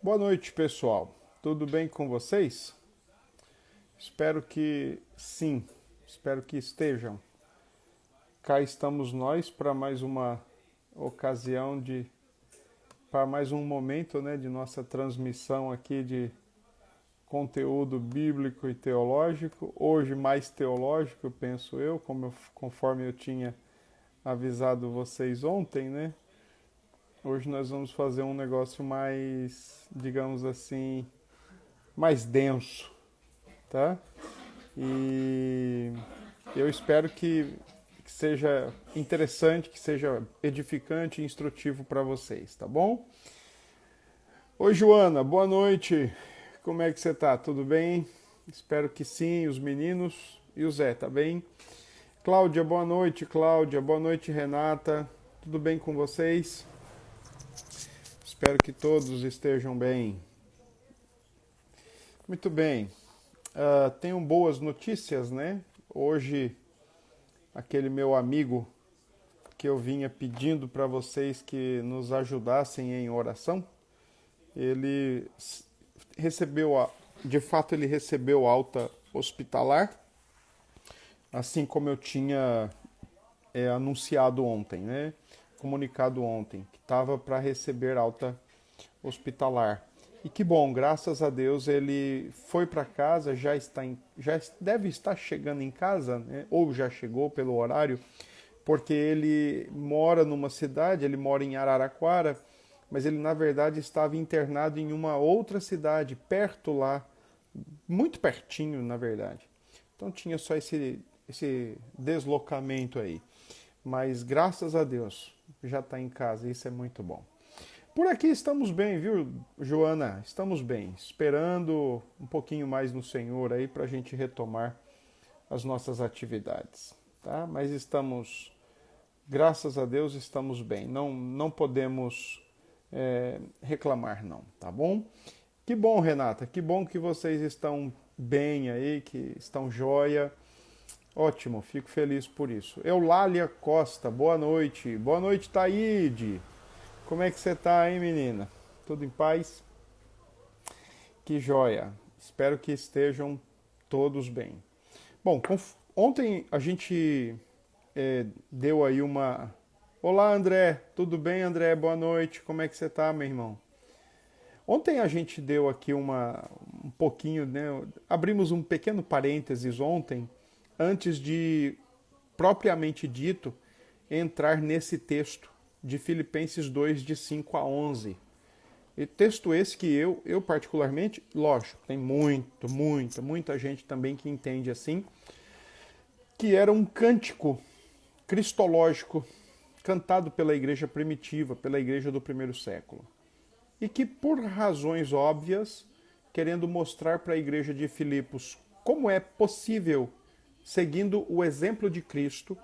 Boa noite, pessoal. Tudo bem com vocês? Espero que sim, espero que estejam. Cá estamos nós para mais uma ocasião para mais um momento, de nossa transmissão aqui de conteúdo bíblico e teológico. Hoje mais teológico, penso eu, conforme eu tinha avisado vocês ontem, né? Hoje nós vamos fazer um negócio mais, digamos assim, mais denso, tá? E eu espero que seja interessante, que seja edificante e instrutivo para vocês, tá bom? Oi, Joana, boa noite. Como é que você tá? Tudo bem? Espero que sim, os meninos e o Zé, tá bem? Cláudia, boa noite, Cláudia. Boa noite, Renata. Tudo bem com vocês? Espero que todos estejam bem. Muito bem. Tenho boas notícias, né? Hoje, aquele meu amigo que eu vinha pedindo para vocês que nos ajudassem em oração, ele recebeu, de fato, ele recebeu alta hospitalar, assim como eu tinha anunciado ontem, né? Comunicado ontem, que estava para receber alta hospitalar. E que bom, graças a Deus ele foi para casa, já deve estar chegando em casa, né? Ou já chegou pelo horário, porque ele mora numa cidade, ele mora em Araraquara, mas ele na verdade estava internado em uma outra cidade, perto lá, muito pertinho na verdade. Então tinha só esse deslocamento aí. Mas graças a Deus já está em casa, isso é muito bom. Por aqui estamos bem, viu, Joana? Estamos bem, esperando um pouquinho mais no Senhor aí para a gente retomar as nossas atividades, tá? Mas estamos, graças a Deus, estamos bem. Não podemos reclamar, não, tá bom? Que bom, Renata, que bom que vocês estão bem aí, que estão joia. Ótimo, fico feliz por isso. Eulália Costa, boa noite. Boa noite, Taíde. Como é que você tá, hein, menina? Tudo em paz? Que joia. Espero que estejam todos bem. Bom, ontem a gente deu aí uma... Olá, André. Tudo bem, André? Boa noite. Como é que você tá, meu irmão? Ontem a gente deu aqui um pouquinho, né? Abrimos um pequeno parênteses ontem, antes de, propriamente dito, entrar nesse texto de Filipenses 2, de 5 a 11. E texto esse que eu particularmente, lógico, tem muita gente também que entende assim, que era um cântico cristológico cantado pela igreja primitiva, pela igreja do primeiro século. E que, por razões óbvias, querendo mostrar para a igreja de Filipos como é possível, seguindo o exemplo de Cristo,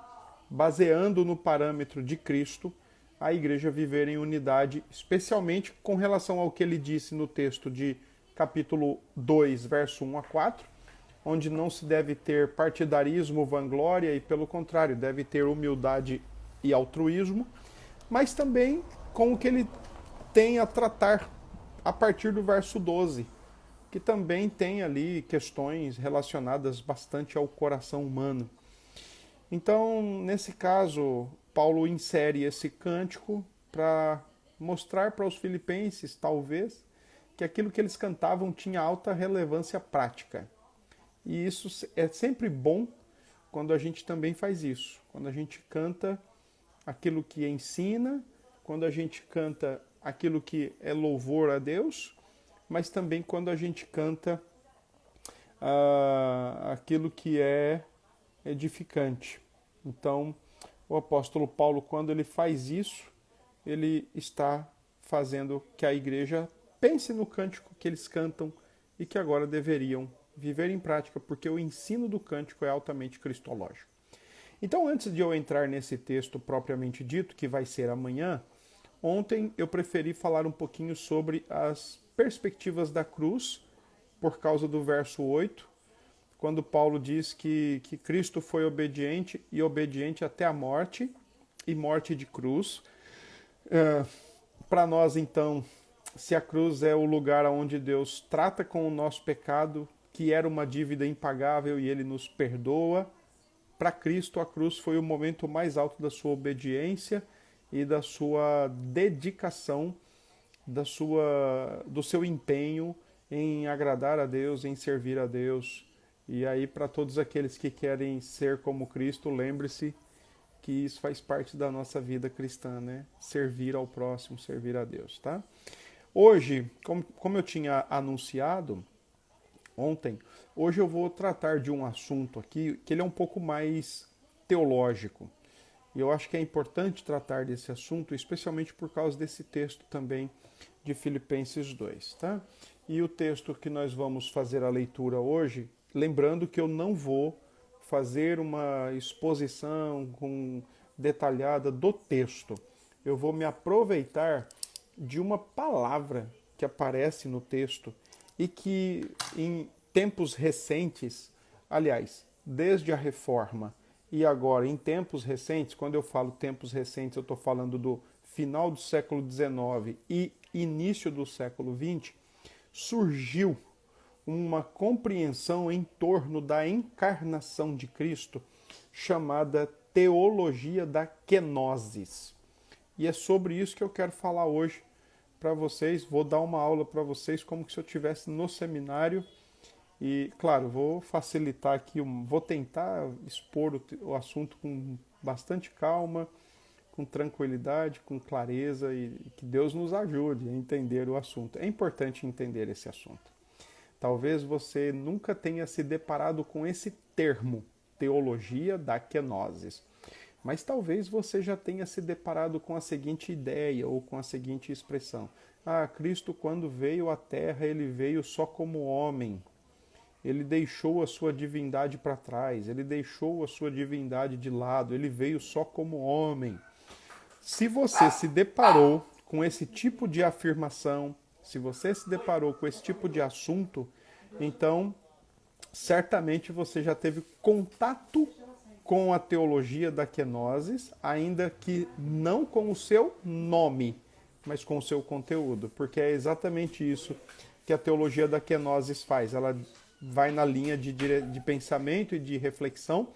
baseando no parâmetro de Cristo, a igreja viver em unidade, especialmente com relação ao que ele disse no texto de capítulo 2, verso 1 a 4, onde não se deve ter partidarismo, vanglória, e pelo contrário, deve ter humildade e altruísmo, mas também com o que ele tem a tratar a partir do verso 12, que também tem ali questões relacionadas bastante ao coração humano. Então, nesse caso, Paulo insere esse cântico para mostrar para os filipenses, talvez, que aquilo que eles cantavam tinha alta relevância prática. E isso é sempre bom quando a gente também faz isso. Quando a gente canta aquilo que ensina, quando a gente canta aquilo que é louvor a Deus, mas também quando a gente canta aquilo que é edificante. Então, o apóstolo Paulo, quando ele faz isso, ele está fazendo que a igreja pense no cântico que eles cantam e que agora deveriam viver em prática, porque o ensino do cântico é altamente cristológico. Então, antes de eu entrar nesse texto propriamente dito, que vai ser amanhã, ontem eu preferi falar um pouquinho sobre as perspectivas da cruz, por causa do verso 8, quando Paulo diz que Cristo foi obediente e obediente até a morte, e morte de cruz. Para nós, então, se a cruz é o lugar onde Deus trata com o nosso pecado, que era uma dívida impagável e ele nos perdoa, para Cristo a cruz foi o momento mais alto da sua obediência e da sua dedicação, do seu empenho em agradar a Deus, em servir a Deus. E aí, para todos aqueles que querem ser como Cristo, lembre-se que isso faz parte da nossa vida cristã, né? Servir ao próximo, servir a Deus, tá? Hoje, como eu tinha anunciado ontem, hoje eu vou tratar de um assunto aqui que ele é um pouco mais teológico. E eu acho que é importante tratar desse assunto, especialmente por causa desse texto também de Filipenses 2, tá? E o texto que nós vamos fazer a leitura hoje, lembrando que eu não vou fazer uma exposição detalhada do texto. Eu vou me aproveitar de uma palavra que aparece no texto e que em tempos recentes, aliás, desde a Reforma e agora em tempos recentes, quando eu falo tempos recentes, eu estou falando do final do século XIX e início do século XX, surgiu uma compreensão em torno da encarnação de Cristo chamada teologia da kenosis. E é sobre isso que eu quero falar hoje para vocês. Vou dar uma aula para vocês como se eu estivesse no seminário. E, claro, vou facilitar aqui, vou tentar expor o assunto com bastante calma, com tranquilidade, com clareza e que Deus nos ajude a entender o assunto. É importante entender esse assunto. Talvez você nunca tenha se deparado com esse termo, teologia da kenosis. Mas talvez você já tenha se deparado com a seguinte ideia ou com a seguinte expressão. Ah, Cristo quando veio à Terra, ele veio só como homem. Ele deixou a sua divindade para trás, ele deixou a sua divindade de lado, ele veio só como homem. Se você se deparou com esse tipo de afirmação, se você se deparou com esse tipo de assunto, então certamente você já teve contato com a teologia da kenosis, ainda que não com o seu nome, mas com o seu conteúdo, porque é exatamente isso que a teologia da kenosis faz. Ela vai na linha de pensamento e de reflexão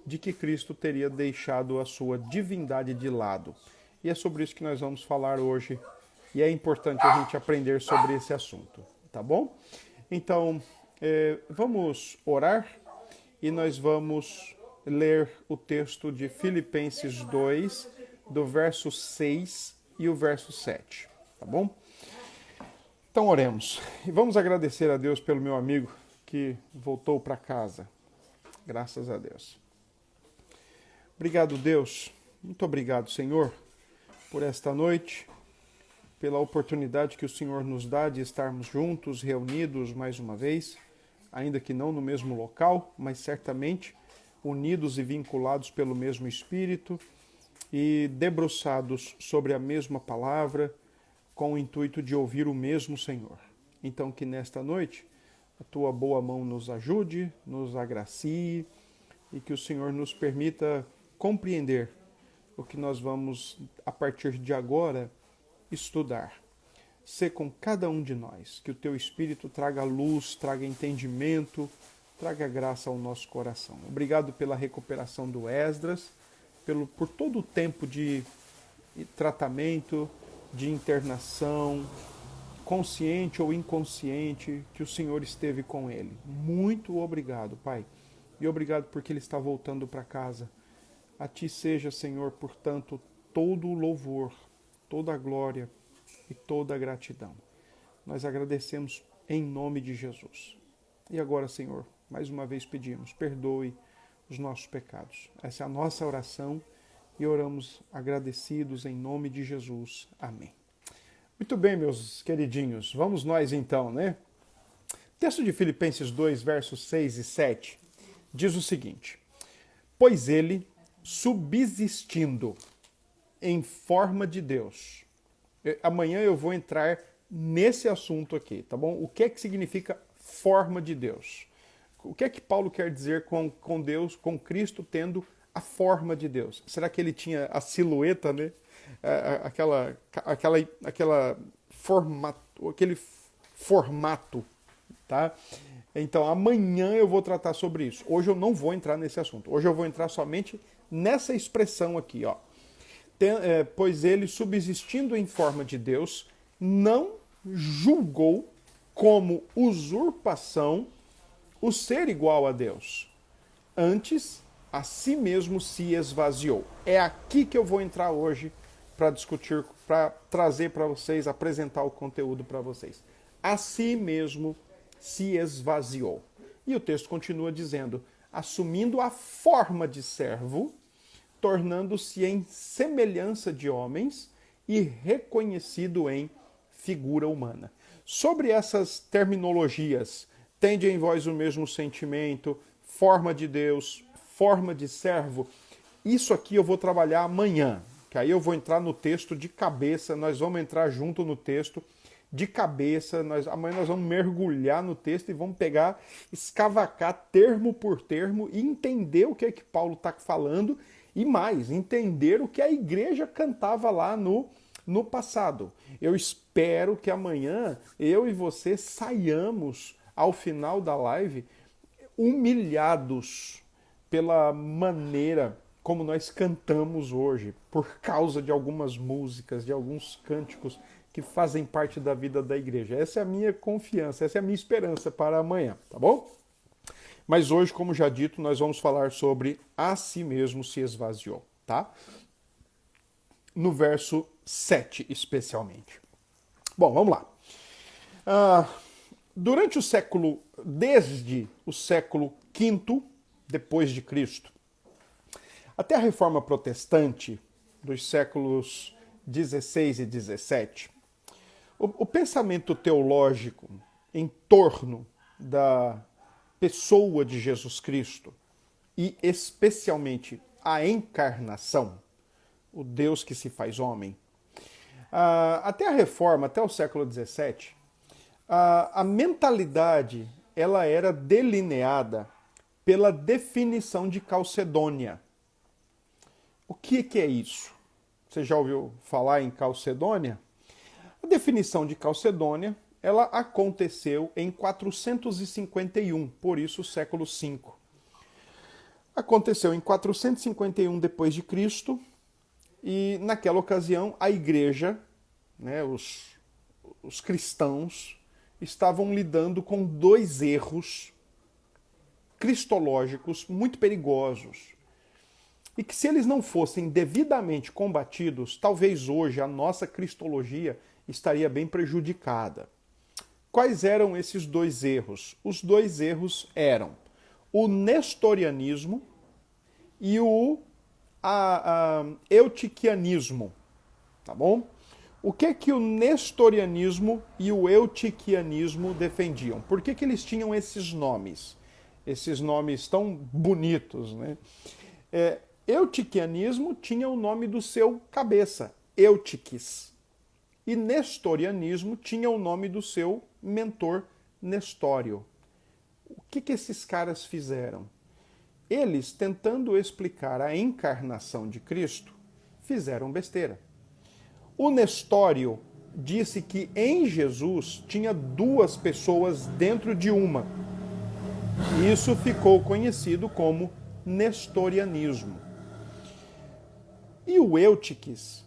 de que Cristo teria deixado a sua divindade de lado. E é sobre isso que nós vamos falar hoje, e é importante a gente aprender sobre esse assunto, tá bom? Então, vamos orar e nós vamos ler o texto de Filipenses 2, do verso 6 e o verso 7, tá bom? Então oremos. E vamos agradecer a Deus pelo meu amigo que voltou para casa. Graças a Deus. Obrigado, Deus. Muito obrigado, Senhor, por esta noite, pela oportunidade que o Senhor nos dá de estarmos juntos, reunidos mais uma vez, ainda que não no mesmo local, mas certamente unidos e vinculados pelo mesmo Espírito e debruçados sobre a mesma palavra, com o intuito de ouvir o mesmo Senhor. Então, que nesta noite a tua boa mão nos ajude, nos agracie e que o Senhor nos permita compreender o que nós vamos, a partir de agora, estudar. Sê com cada um de nós, que o teu Espírito traga luz, traga entendimento, traga graça ao nosso coração. Obrigado pela recuperação do Esdras, por todo o tempo de tratamento, de internação, consciente ou inconsciente, que o Senhor esteve com ele. Muito obrigado, Pai. E obrigado porque ele está voltando para casa. A ti seja, Senhor, portanto, todo o louvor, toda a glória e toda a gratidão. Nós agradecemos em nome de Jesus. E agora, Senhor, mais uma vez pedimos, perdoe os nossos pecados. Essa é a nossa oração e oramos agradecidos em nome de Jesus. Amém. Muito bem, meus queridinhos, vamos nós então, né? O texto de Filipenses 2, versos 6 e 7, diz o seguinte: pois ele, subsistindo em forma de Deus. Amanhã eu vou entrar nesse assunto aqui, tá bom? O que é que significa forma de Deus? O que é que Paulo quer dizer com Deus, com Cristo tendo a forma de Deus? Será que ele tinha a silhueta, né? Aquela formato, tá? Então, amanhã eu vou tratar sobre isso. Hoje eu não vou entrar nesse assunto. Hoje eu vou entrar somente nessa expressão aqui, ó. Pois ele, subsistindo em forma de Deus, não julgou como usurpação o ser igual a Deus. Antes, a si mesmo se esvaziou. É aqui que eu vou entrar hoje para discutir, para trazer para vocês, apresentar o conteúdo para vocês. A si mesmo se esvaziou. E o texto continua dizendo, assumindo a forma de servo, tornando-se em semelhança de homens e reconhecido em figura humana. Sobre essas terminologias, tende em vós o mesmo sentimento, forma de Deus, forma de servo, isso aqui eu vou trabalhar amanhã, que aí eu vou entrar no texto de cabeça, nós vamos entrar junto no texto de cabeça, amanhã nós vamos mergulhar no texto e vamos pegar, escavacar termo por termo e entender o que é que Paulo está falando e mais, entender o que a igreja cantava lá no passado. Eu espero que amanhã eu e você saiamos ao final da live humilhados pela maneira como nós cantamos hoje, por causa de algumas músicas, de alguns cânticos que fazem parte da vida da igreja. Essa é a minha confiança, essa é a minha esperança para amanhã, tá bom? Mas hoje, como já dito, nós vamos falar sobre a si mesmo se esvaziou, tá? No verso 7, especialmente. Bom, vamos lá. Desde o século V depois de Cristo, até a Reforma Protestante dos séculos 16 e 17, o pensamento teológico em torno da pessoa de Jesus Cristo e especialmente a encarnação, o Deus que se faz homem, até a Reforma, até o século 17, a mentalidade ela era delineada pela definição de Calcedônia. O que é isso? Você já ouviu falar em Calcedônia? A definição de Calcedônia ela aconteceu em 451, por isso século V. Aconteceu em 451 depois de Cristo e naquela ocasião a igreja, né, os cristãos estavam lidando com dois erros cristológicos muito perigosos. E que se eles não fossem devidamente combatidos, talvez hoje a nossa cristologia estaria bem prejudicada. Quais eram esses dois erros? Os dois erros eram o nestorianismo e o eutiquianismo, tá bom? O que o nestorianismo e o eutiquianismo defendiam? Por que eles tinham esses nomes? Esses nomes tão bonitos, né? Eutiquianismo tinha o nome do seu cabeça, Eutiques. E nestorianismo tinha o nome do seu mentor, Nestório. O que esses caras fizeram? Eles, tentando explicar a encarnação de Cristo, fizeram besteira. O Nestório disse que em Jesus tinha duas pessoas dentro de uma. Isso ficou conhecido como nestorianismo. E o Eutiques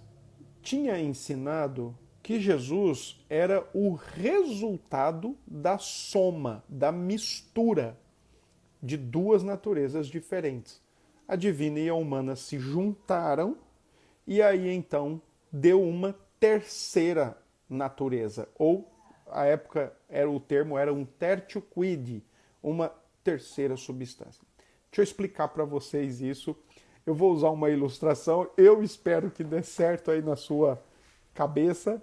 tinha ensinado que Jesus era o resultado da soma, da mistura de duas naturezas diferentes. A divina e a humana se juntaram e aí então deu uma terceira natureza, ou à época o termo era um tertio quid, uma terceira substância. Deixa eu explicar para vocês isso. Eu vou usar uma ilustração, eu espero que dê certo aí na sua cabeça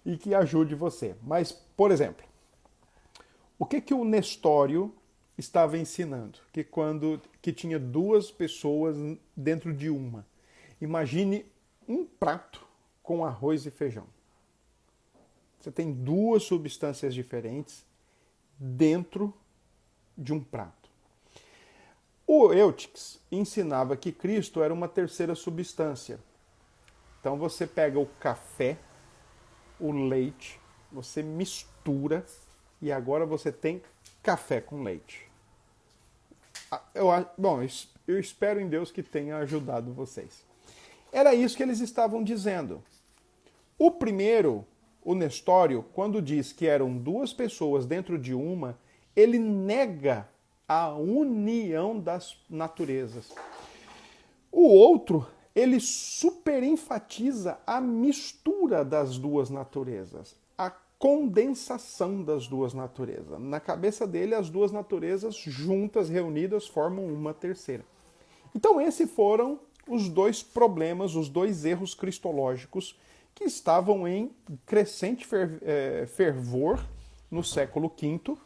e que ajude você. Mas, por exemplo, o que o Nestório estava ensinando? Que tinha duas pessoas dentro de uma. Imagine um prato com arroz e feijão. Você tem duas substâncias diferentes dentro de um prato. O Eutiques ensinava que Cristo era uma terceira substância. Então você pega o café, o leite você mistura e agora você tem café com leite. Bom, eu espero em Deus que tenha ajudado vocês. Era isso que eles estavam dizendo. O primeiro, o Nestório, quando diz que eram duas pessoas dentro de uma, ele nega a união das naturezas. O outro, ele superenfatiza a mistura das duas naturezas, a condensação das duas naturezas. Na cabeça dele, as duas naturezas juntas, reunidas, formam uma terceira. Então, esses foram os dois problemas, os dois erros cristológicos que estavam em crescente fervor no século V,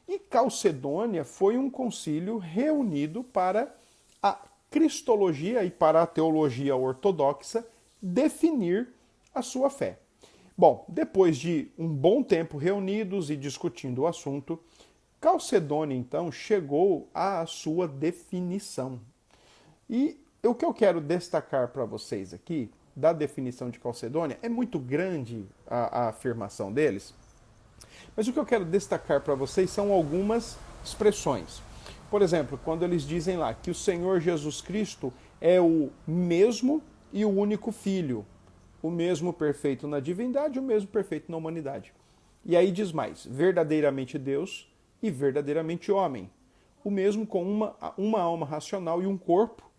e Calcedônia foi um concílio reunido para a cristologia e para a teologia ortodoxa definir a sua fé. Bom, depois de um bom tempo reunidos e discutindo o assunto, Calcedônia então chegou à sua definição. E o que eu quero destacar para vocês aqui da definição de Calcedônia, é muito grande a afirmação deles, mas o que eu quero destacar para vocês são algumas expressões. Por exemplo, quando eles dizem lá que o Senhor Jesus Cristo é o mesmo e o único Filho, o mesmo perfeito na divindade e o mesmo perfeito na humanidade. E aí diz mais, verdadeiramente Deus e verdadeiramente homem, o mesmo com uma alma racional e um corpo,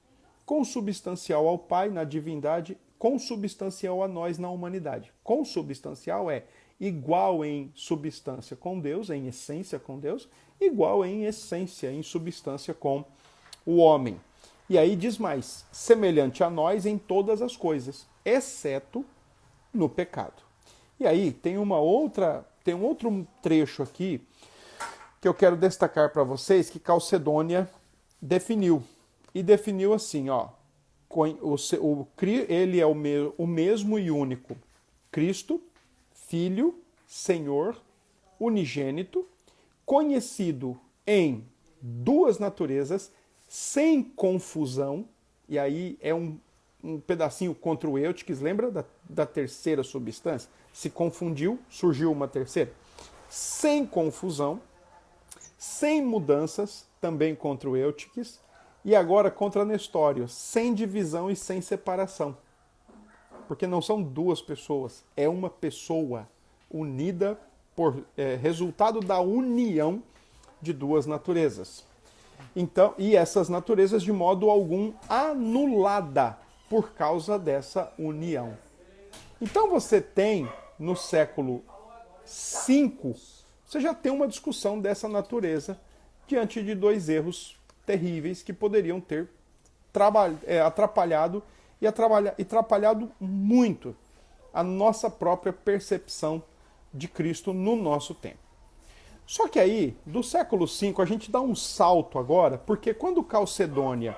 consubstancial ao Pai na divindade, consubstancial a nós na humanidade. Consubstancial é igual em substância com Deus, em essência com Deus, igual em essência, em substância com o homem. E aí diz mais, semelhante a nós em todas as coisas, exceto no pecado. E aí tem um outro trecho aqui que eu quero destacar para vocês que Calcedônia definiu. E definiu assim, ó, ele é o mesmo e único Cristo, Filho, Senhor, unigênito, conhecido em duas naturezas, sem confusão, e aí é um pedacinho contra o Eutiques, lembra da terceira substância? Se confundiu, surgiu uma terceira. Sem confusão, sem mudanças, também contra o Eutiques, e agora contra Nestório, sem divisão e sem separação. Porque não são duas pessoas, é uma pessoa unida por resultado da união de duas naturezas. Então, e essas naturezas de modo algum anulada por causa dessa união. Então você tem no século V, você já tem uma discussão dessa natureza diante de dois erros terríveis que poderiam ter atrapalhado e atrapalhado muito a nossa própria percepção de Cristo no nosso tempo. Só que aí, do século V, a gente dá um salto agora, porque quando Calcedônia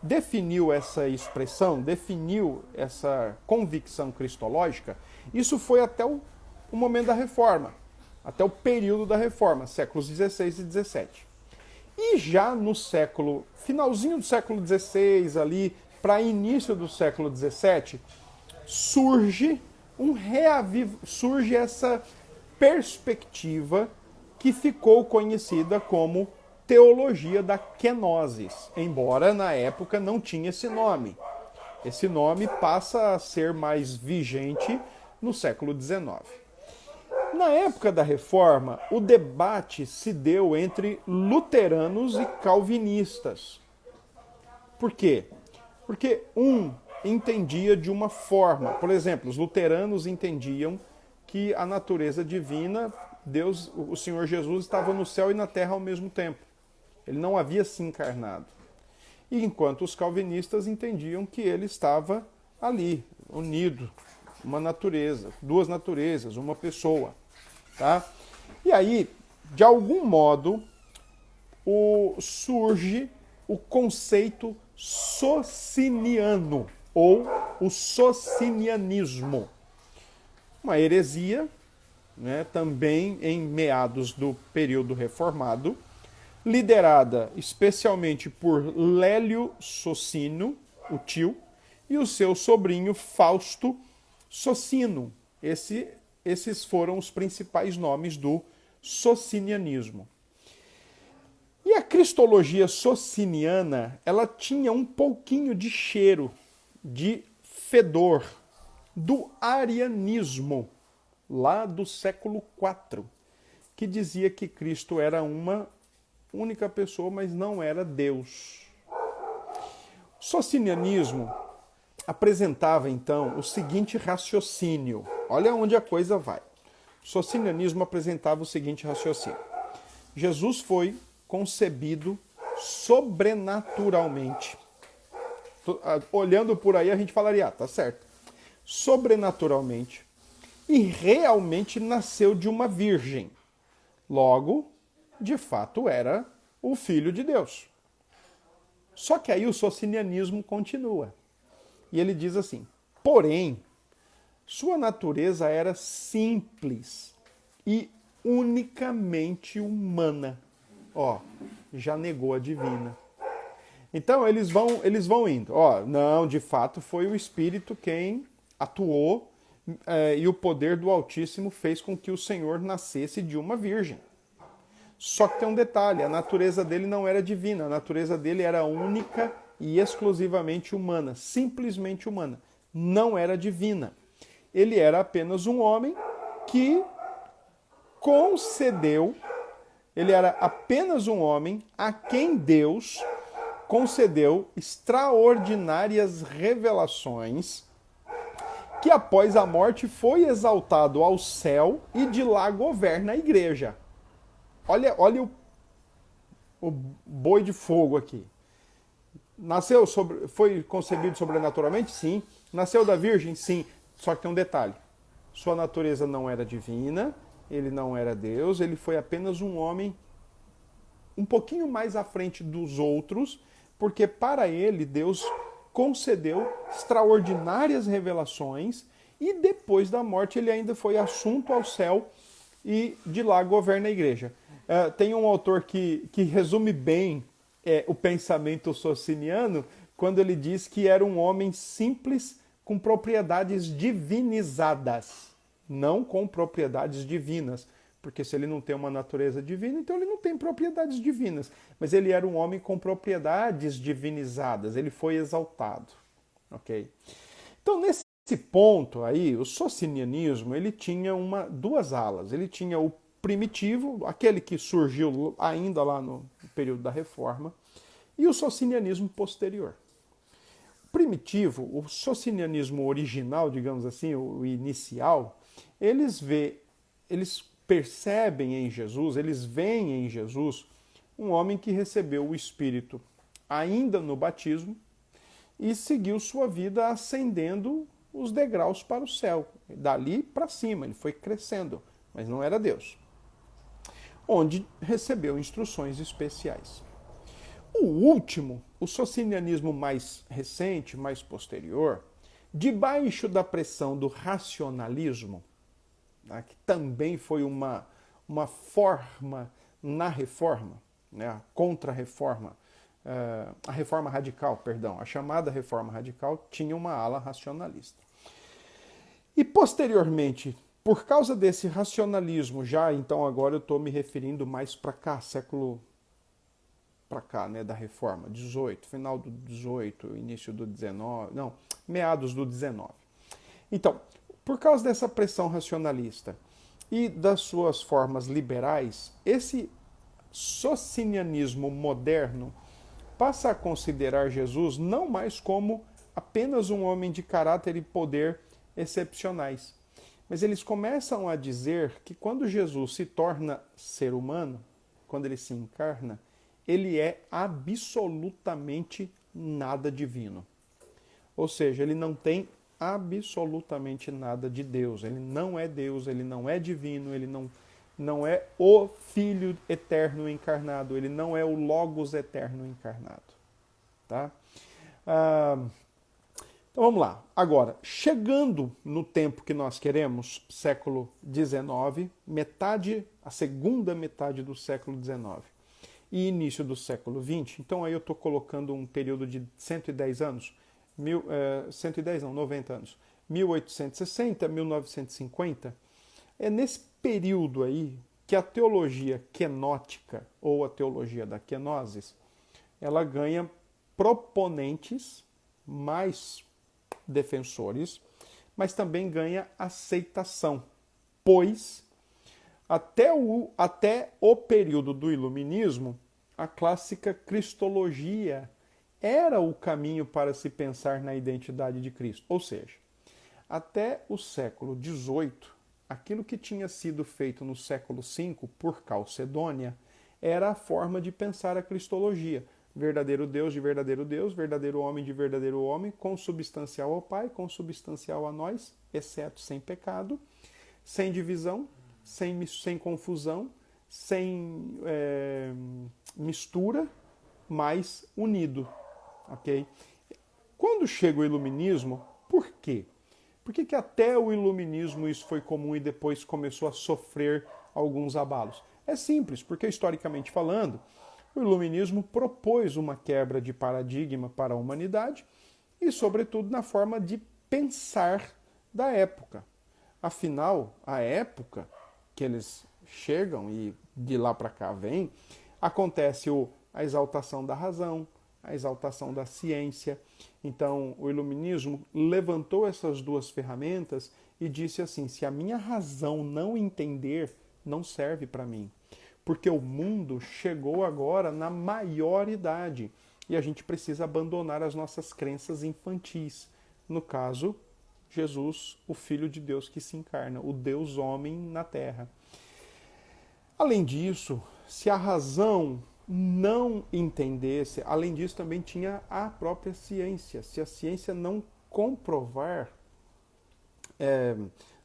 definiu essa expressão, definiu essa convicção cristológica, isso foi até o momento da Reforma, até o período da Reforma, séculos XVI e XVII. E já no finalzinho do século XVI, ali, para início do século XVII, surge essa perspectiva que ficou conhecida como teologia da kenosis, embora na época não tinha esse nome. Esse nome passa a ser mais vigente no século XIX. Na época da Reforma, o debate se deu entre luteranos e calvinistas. Por quê? Porque um entendia de uma forma. Por exemplo, os luteranos entendiam que a natureza divina, Deus, o Senhor Jesus, estava no céu e na terra ao mesmo tempo. Ele não havia se encarnado. E enquanto os calvinistas entendiam que ele estava ali, unido, uma natureza, duas naturezas, uma pessoa. Tá? E aí, de algum modo, surge o conceito sociniano, ou o socinianismo. Uma heresia, né, também em meados do período reformado, liderada especialmente por Lélio Socino, o tio, e o seu sobrinho Fausto Socino. Esse esses foram os principais nomes do socinianismo. E a cristologia sociniana, ela tinha um pouquinho de cheiro, de fedor, do arianismo, lá do século IV, que dizia que Cristo era uma única pessoa, mas não era Deus. O socinianismo apresentava, então, o seguinte raciocínio. Olha onde a coisa vai. O socinianismo apresentava o seguinte raciocínio. Jesus foi concebido sobrenaturalmente. Olhando por aí, a gente falaria, tá certo. Sobrenaturalmente. E realmente nasceu de uma virgem. Logo, de fato, era o Filho de Deus. Só que aí o socinianismo continua. E ele diz assim, porém, sua natureza era simples e unicamente humana. Ó, já negou a divina. Então eles vão indo. Ó, não, de fato foi o Espírito quem atuou e o poder do Altíssimo fez com que o Senhor nascesse de uma virgem. Só que tem um detalhe, a natureza dele não era divina, a natureza dele era única e exclusivamente humana, simplesmente humana. Não era divina. Ele era apenas um homem que concedeu, ele era apenas um homem a quem Deus concedeu extraordinárias revelações, que após a morte foi exaltado ao céu e de lá governa a igreja. Olha o boi de fogo aqui. Foi concebido sobrenaturalmente? Sim. Nasceu da virgem? Sim. Só que tem um detalhe. Sua natureza não era divina, ele não era Deus, ele foi apenas um homem um pouquinho mais à frente dos outros, porque para ele Deus concedeu extraordinárias revelações e depois da morte ele ainda foi assunto ao céu e de lá governa a igreja. Tem um autor que resume bem o pensamento sociniano quando ele diz que era um homem simples com propriedades divinizadas, não com propriedades divinas, porque se ele não tem uma natureza divina, então ele não tem propriedades divinas, mas ele era um homem com propriedades divinizadas, ele foi exaltado, ok? Então nesse ponto aí, o socinianismo, ele tinha duas alas, ele tinha o primitivo, aquele que surgiu ainda lá no período da Reforma, e o socinianismo posterior. Primitivo, o socinianismo original, digamos assim, o inicial, eles percebem em Jesus, eles veem em Jesus um homem que recebeu o Espírito ainda no batismo e seguiu sua vida ascendendo os degraus para o céu. Dali para cima, ele foi crescendo, mas não era Deus. Onde recebeu instruções especiais. O último, o socinianismo mais recente, mais posterior, debaixo da pressão do racionalismo, né, que também foi uma forma na reforma, né, a contra-reforma, a reforma radical, perdão, a chamada reforma radical tinha uma ala racionalista. E posteriormente, por causa desse racionalismo, já então agora eu estou me referindo mais para cá, século para cá, né, da reforma, 18, final do 18, início do 19, não, meados do 19. Então, por causa dessa pressão racionalista e das suas formas liberais, esse socinianismo moderno passa a considerar Jesus não mais como apenas um homem de caráter e poder excepcionais, mas eles começam a dizer que quando Jesus se torna ser humano, quando ele se encarna, ele é absolutamente nada divino. Ou seja, ele não tem absolutamente nada de Deus. Ele não é Deus, ele não é divino, ele não é o Filho eterno encarnado, ele não é o Logos eterno encarnado. Tá? Então vamos lá. Agora, chegando no tempo que nós queremos, século XIX, a segunda metade do século XIX e início do século XX, então aí eu estou colocando um período de 110 anos, 90 anos, 1860, 1950, É nesse período aí que a teologia quenótica, ou a teologia da quenosis, ela ganha proponentes, mais defensores, mas também ganha aceitação, pois até o período do Iluminismo, a clássica cristologia era o caminho para se pensar na identidade de Cristo. Ou seja, até o século XVIII, aquilo que tinha sido feito no século V por Calcedônia era a forma de pensar a cristologia. Verdadeiro Deus de verdadeiro Deus, verdadeiro homem de verdadeiro homem, consubstancial ao Pai, consubstancial a nós, exceto sem pecado, sem divisão, sem confusão, sem mistura, mas unido. Okay? Quando chega o Iluminismo, por quê? Por que até o Iluminismo isso foi comum e depois começou a sofrer alguns abalos? É simples, porque historicamente falando, o Iluminismo propôs uma quebra de paradigma para a humanidade e, sobretudo, na forma de pensar da época. Afinal, a época que eles chegam e de lá para cá vem, acontece a exaltação da razão, a exaltação da ciência. Então, o Iluminismo levantou essas duas ferramentas e disse assim: se a minha razão não entender, não serve para mim. Porque o mundo chegou agora na maioridade e a gente precisa abandonar as nossas crenças infantis. No caso, Jesus, o Filho de Deus que se encarna, o Deus homem na Terra. Além disso, se a razão não entendesse, além disso também tinha a própria ciência. Se a ciência não comprovar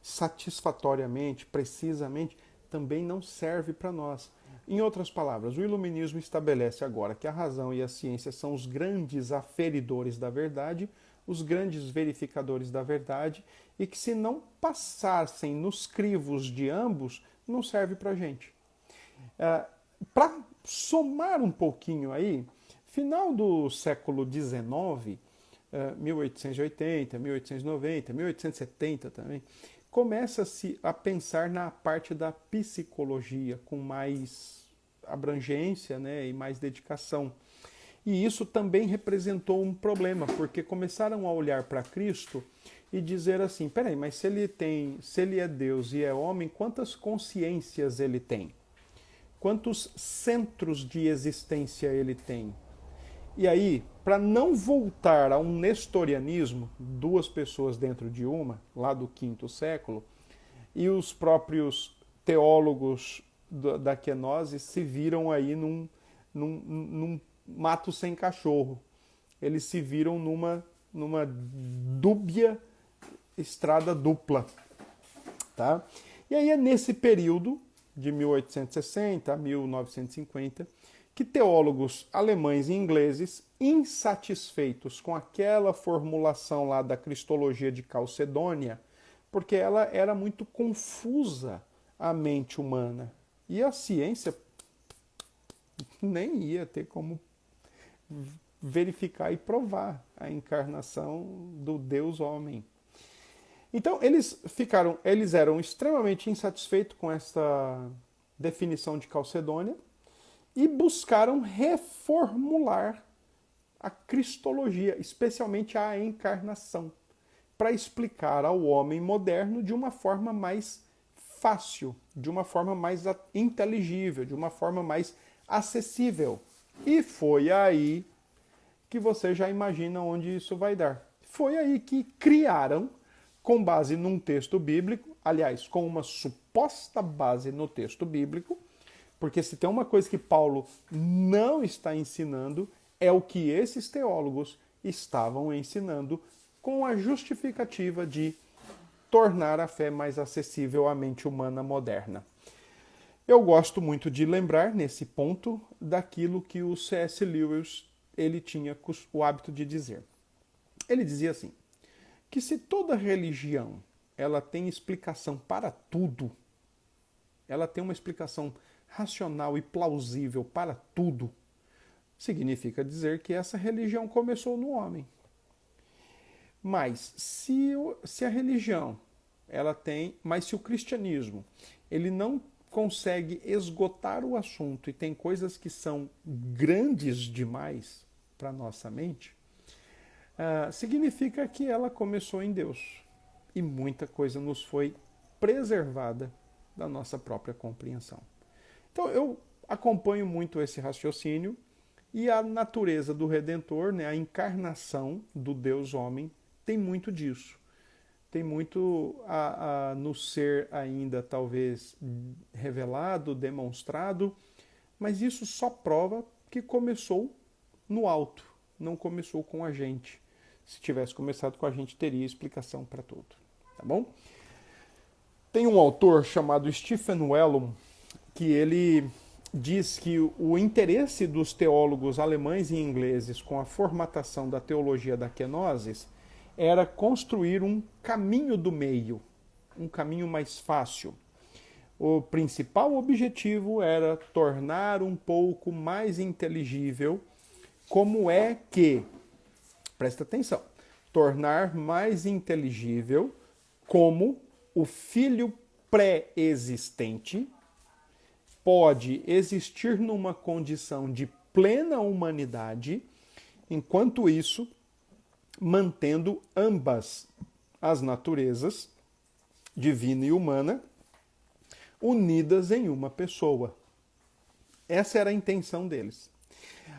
satisfatoriamente, precisamente, também não serve para nós. Em outras palavras, o Iluminismo estabelece agora que a razão e a ciência são os grandes aferidores da verdade, os grandes verificadores da verdade, e que se não passassem nos crivos de ambos, não serve para a gente. Para somar um pouquinho aí, final do século XIX, 1880, 1890, 1870 também, começa-se a pensar na parte da psicologia com mais abrangência, né, e mais dedicação. E isso também representou um problema, porque começaram a olhar para Cristo e dizer assim: peraí, mas se ele é Deus e é homem, quantas consciências ele tem? Quantos centros de existência ele tem? E aí, para não voltar a um nestorianismo, duas pessoas dentro de uma, lá do V século, e os próprios teólogos da quenose se viram aí num mato sem cachorro. Eles se viram numa dúbia estrada dupla. Tá? E aí é nesse período, de 1860 a 1950, que teólogos alemães e ingleses, insatisfeitos com aquela formulação lá da cristologia de Calcedônia, porque ela era muito confusa à mente humana. E a ciência nem ia ter como verificar e provar a encarnação do Deus homem. Então eles eram extremamente insatisfeitos com essa definição de Calcedônia e buscaram reformular a cristologia, especialmente a encarnação, para explicar ao homem moderno de uma forma mais fácil, de uma forma mais inteligível, de uma forma mais acessível. E foi aí que você já imagina onde isso vai dar. Foi aí que criaram, com base num texto bíblico, aliás, com uma suposta base no texto bíblico, porque se tem uma coisa que Paulo não está ensinando, é o que esses teólogos estavam ensinando, com a justificativa de tornar a fé mais acessível à mente humana moderna. Eu gosto muito de lembrar, nesse ponto, daquilo que o C.S. Lewis ele tinha o hábito de dizer. Ele dizia assim, que se toda religião ela tem explicação para tudo, ela tem uma explicação racional e plausível para tudo, significa dizer que essa religião começou no homem. Mas se a religião ela tem, mas se o cristianismo ele não consegue esgotar o assunto e tem coisas que são grandes demais para nossa mente, significa que ela começou em Deus e muita coisa nos foi preservada da nossa própria compreensão. Então eu acompanho muito esse raciocínio e a natureza do Redentor, né, a encarnação do Deus homem, tem muito disso. Tem muito no ser ainda talvez revelado, demonstrado, mas isso só prova que começou no alto, não começou com a gente. Se tivesse começado com a gente, teria explicação para tudo, tá bom? Tem um autor chamado Stephen Wellum que ele diz que o interesse dos teólogos alemães e ingleses com a formatação da teologia da kenosis era construir um caminho do meio, um caminho mais fácil. O principal objetivo era tornar um pouco mais inteligível como é que, presta atenção, tornar mais inteligível como o Filho pré-existente pode existir numa condição de plena humanidade, enquanto isso, mantendo ambas as naturezas, divina e humana, unidas em uma pessoa. Essa era a intenção deles.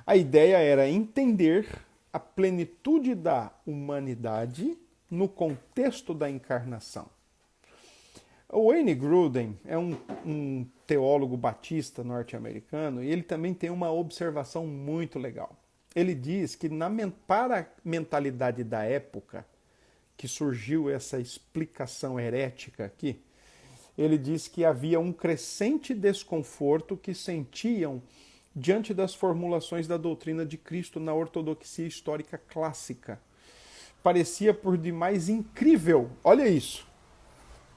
A ideia era entender a plenitude da humanidade no contexto da encarnação. O Wayne Grudem é um teólogo batista norte-americano e ele também tem uma observação muito legal. Ele diz que para a mentalidade da época, que surgiu essa explicação herética aqui, ele diz que havia um crescente desconforto que sentiam diante das formulações da doutrina de Cristo na ortodoxia histórica clássica. Parecia por demais incrível, olha isso,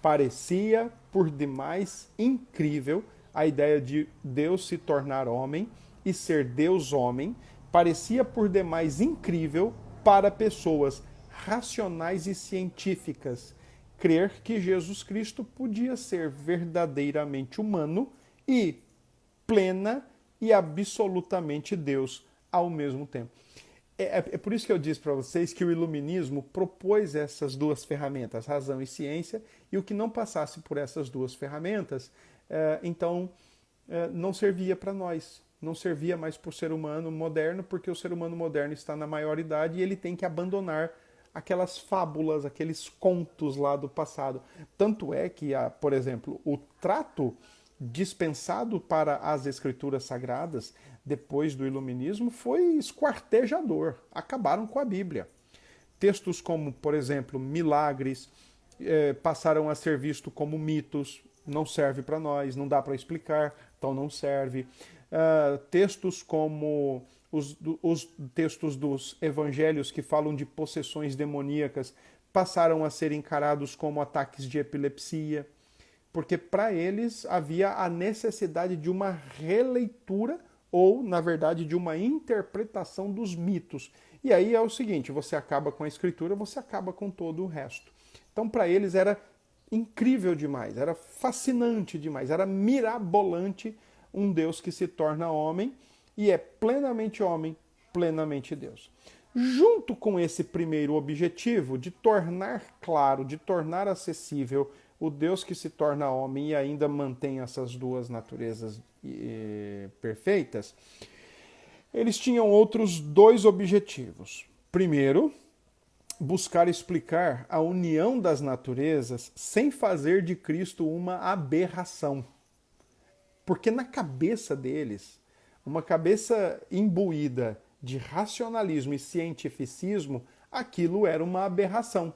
parecia por demais incrível a ideia de Deus se tornar homem e ser Deus homem, parecia por demais incrível para pessoas racionais e científicas crer que Jesus Cristo podia ser verdadeiramente humano e plena e absolutamente Deus ao mesmo tempo. É por isso que eu disse para vocês que o iluminismo propôs essas duas ferramentas, razão e ciência, e o que não passasse por essas duas ferramentas, então não servia para nós, não servia mais para o ser humano moderno, porque o ser humano moderno está na maioridade e ele tem que abandonar aquelas fábulas, aqueles contos lá do passado. Tanto é que, por exemplo, o trato dispensado para as escrituras sagradas depois do iluminismo foi esquartejador. Acabaram com a Bíblia. Textos como, por exemplo, milagres passaram a ser vistos como mitos, não serve para nós, não dá para explicar, então não serve. Textos como os textos dos evangelhos que falam de possessões demoníacas passaram a ser encarados como ataques de epilepsia, porque para eles havia a necessidade de uma releitura ou, na verdade, de uma interpretação dos mitos. E aí é o seguinte, você acaba com a escritura, você acaba com todo o resto. Então, para eles era incrível demais, era fascinante demais, era mirabolante um Deus que se torna homem e é plenamente homem, plenamente Deus. Junto com esse primeiro objetivo de tornar claro, de tornar acessível o Deus que se torna homem e ainda mantém essas duas naturezas perfeitas, eles tinham outros dois objetivos. Primeiro, buscar explicar a união das naturezas sem fazer de Cristo uma aberração. Porque na cabeça deles, uma cabeça imbuída de racionalismo e cientificismo, aquilo era uma aberração.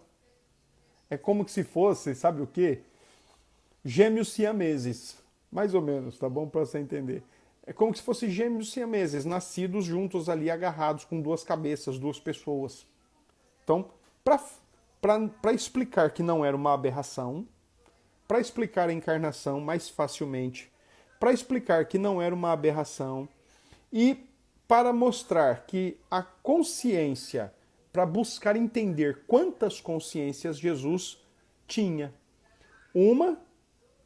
É como se fosse, sabe o quê? Gêmeos siameses. Mais ou menos, tá bom? Para você entender. É como se fosse gêmeos siameses, nascidos juntos ali, agarrados, com duas cabeças, duas pessoas. Então, para explicar que não era uma aberração, para explicar a encarnação mais facilmente, para explicar que não era uma aberração e para mostrar que a consciência, para buscar entender quantas consciências Jesus tinha. uma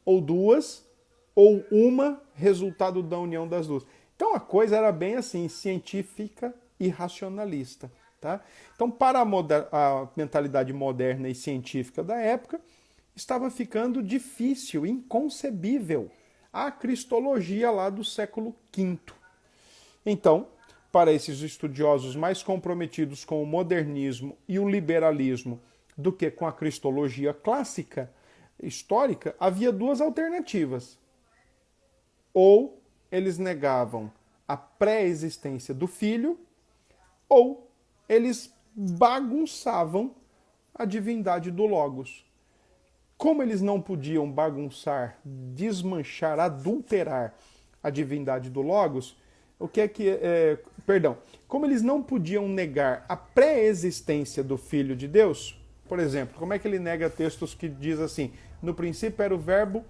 ou duas, ou uma resultado da união das duas. Então a coisa era bem assim, científica e racionalista. Tá? Então, para a mentalidade moderna e científica da época, estava ficando difícil, inconcebível a cristologia lá do século V. Então, para esses estudiosos mais comprometidos com o modernismo e o liberalismo do que com a cristologia clássica, histórica, havia duas alternativas. Ou eles negavam a pré-existência do Filho, ou eles bagunçavam a divindade do Logos. Como eles não podiam bagunçar, desmanchar, adulterar a divindade do Logos, como eles não podiam negar a pré-existência do Filho de Deus, por exemplo, como é que ele nega textos que diz assim, no princípio era o verbo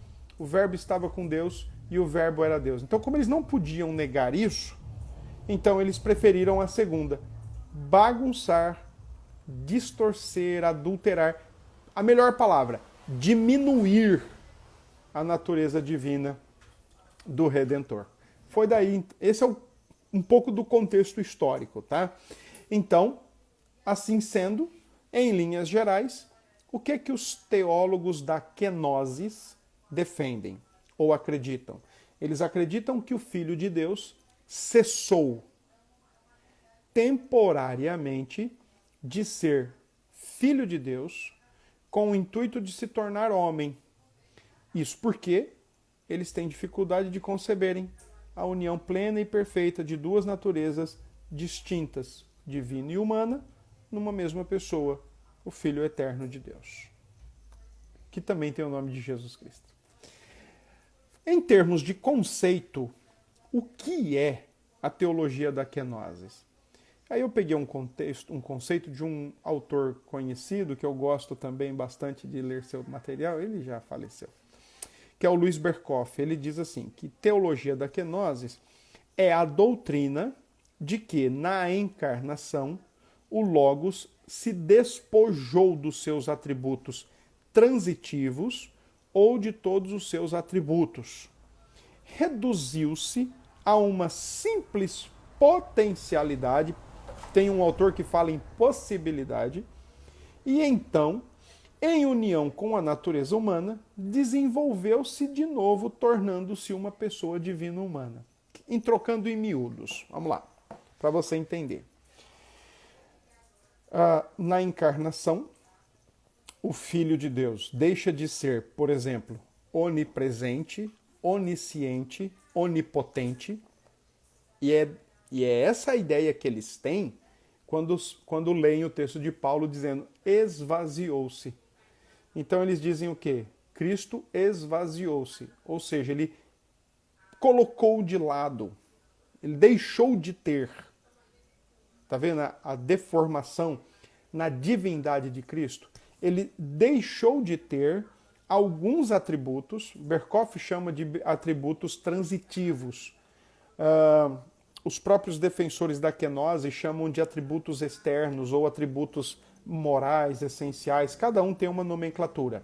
estava com Deus e o verbo era Deus. Então, como eles não podiam negar isso, então eles preferiram a segunda, bagunçar, distorcer, adulterar, a melhor palavra, diminuir a natureza divina do Redentor. Foi daí, esse é um pouco do contexto histórico, tá? Então, assim sendo, em linhas gerais, o que é que os teólogos da kenosis defendem ou acreditam? Eles acreditam que o Filho de Deus cessou temporariamente de ser Filho de Deus com o intuito de se tornar homem. Isso porque eles têm dificuldade de conceberem a união plena e perfeita de duas naturezas distintas, divina e humana, numa mesma pessoa, o Filho eterno de Deus, que também tem o nome de Jesus Cristo. Em termos de conceito, o que é a teologia da kenosis? Aí eu peguei um conceito de um autor conhecido, que eu gosto também bastante de ler seu material, ele já faleceu, que é o Luiz Berkoff. Ele diz assim, que teologia da kenosis é a doutrina de que na encarnação o Logos se despojou dos seus atributos transitivos ou de todos os seus atributos. Reduziu-se a uma simples potencialidade, tem um autor que fala em possibilidade, e então, em união com a natureza humana, desenvolveu-se de novo, tornando-se uma pessoa divina humana. Trocando em miúdos. Vamos lá, para você entender. Na encarnação, o Filho de Deus deixa de ser, por exemplo, onipresente, onisciente, onipotente, e é essa a ideia que eles têm quando leem o texto de Paulo dizendo esvaziou-se. Então eles dizem o quê? Cristo esvaziou-se, ou seja, ele colocou de lado, ele deixou de ter. Está vendo a deformação na divindade de Cristo? Ele deixou de ter alguns atributos, Berkoff chama de atributos transitivos. Os próprios defensores da kenose chamam de atributos externos ou atributos morais, essenciais, cada um tem uma nomenclatura.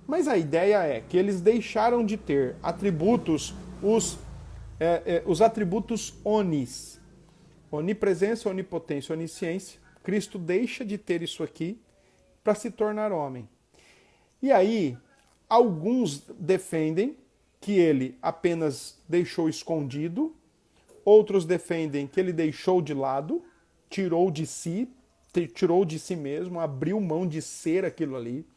Mas a ideia é que eles deixaram de ter atributos, os atributos onis, onipresença, onipotência, onisciência. Cristo deixa de ter isso aqui para se tornar homem. E aí, alguns defendem que ele apenas deixou escondido, outros defendem que ele deixou de lado, tirou de si mesmo, abriu mão de ser aquilo ali.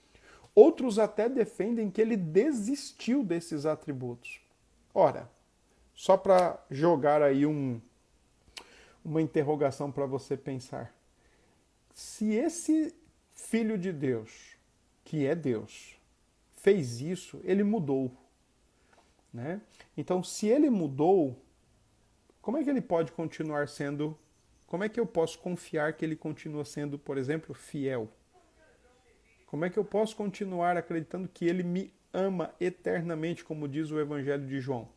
Outros até defendem que ele desistiu desses atributos. Ora, só para jogar aí uma interrogação para você pensar. Se esse Filho de Deus, que é Deus, fez isso, ele mudou. Né? Então, se ele mudou, como é que ele pode continuar sendo... Como é que eu posso confiar que ele continua sendo, por exemplo, fiel? Como é que eu posso continuar acreditando que ele me ama eternamente, como diz o Evangelho de João?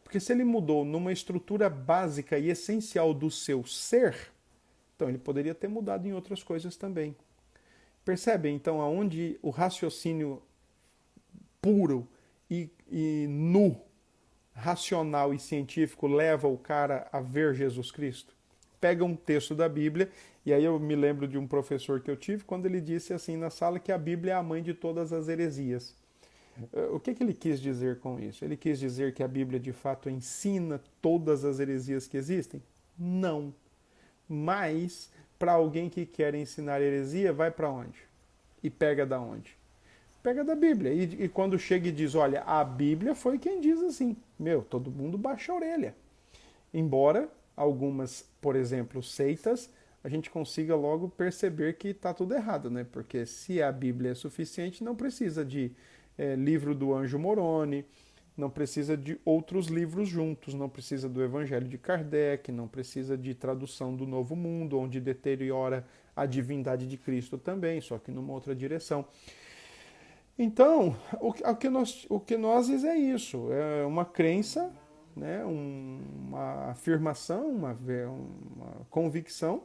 Porque se ele mudou numa estrutura básica e essencial do seu ser, então ele poderia ter mudado em outras coisas também. Percebem, então, aonde o raciocínio puro e nu, racional e científico leva o cara a ver Jesus Cristo? Pega um texto da Bíblia, e aí eu me lembro de um professor que eu tive, quando ele disse assim na sala que a Bíblia é a mãe de todas as heresias. O que ele quis dizer com isso? Ele quis dizer que a Bíblia de fato ensina todas as heresias que existem? Não. Mas, para alguém que quer ensinar heresia, vai para onde? E pega da onde? Pega da Bíblia. E quando chega e diz, olha, a Bíblia foi quem diz assim. Meu, todo mundo baixa a orelha. Embora algumas, por exemplo, seitas, a gente consiga logo perceber que está tudo errado, né? Porque se a Bíblia é suficiente, não precisa de livro do Anjo Moroni, não precisa de outros livros juntos, não precisa do Evangelho de Kardec, não precisa de tradução do Novo Mundo, onde deteriora a divindade de Cristo também, só que numa outra direção. Então, o que nós diz é isso, é uma crença, né, uma afirmação, uma convicção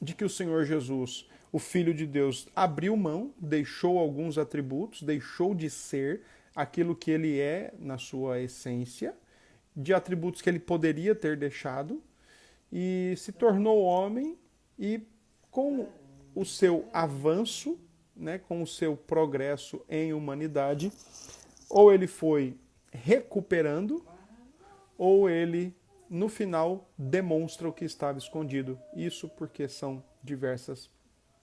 de que o Senhor Jesus, o Filho de Deus, abriu mão, deixou alguns atributos, deixou de ser aquilo que ele é na sua essência, de atributos que ele poderia ter deixado, e se tornou homem, e com o seu avanço, né, com o seu progresso em humanidade, ou ele foi recuperando, ou ele, no final, demonstra o que estava escondido. Isso porque são diversas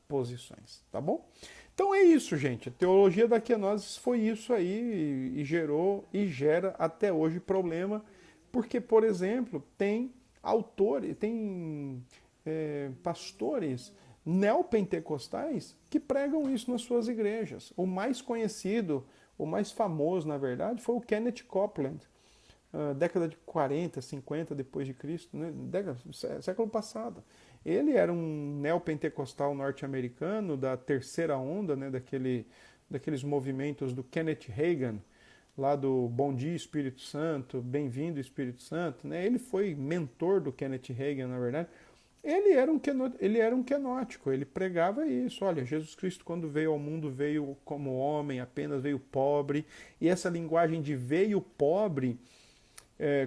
posições, tá bom? Então é isso, gente. A teologia da kenosis foi isso aí e gerou e gera até hoje problema, porque, por exemplo, tem autores, tem pastores neopentecostais que pregam isso nas suas igrejas. O mais conhecido, o mais famoso, na verdade, foi o Kenneth Copeland, década de 40, 50 depois de Cristo, né? Século passado. Ele era um neopentecostal norte-americano da terceira onda, né? Daqueles movimentos do Kenneth Hagin, lá do Bom Dia Espírito Santo, Bem-vindo Espírito Santo, né? Ele foi mentor do Kenneth Hagin, na verdade. Ele era um quenótico, ele pregava isso. Olha, Jesus Cristo, quando veio ao mundo, veio como homem, apenas veio pobre. E essa linguagem de veio pobre,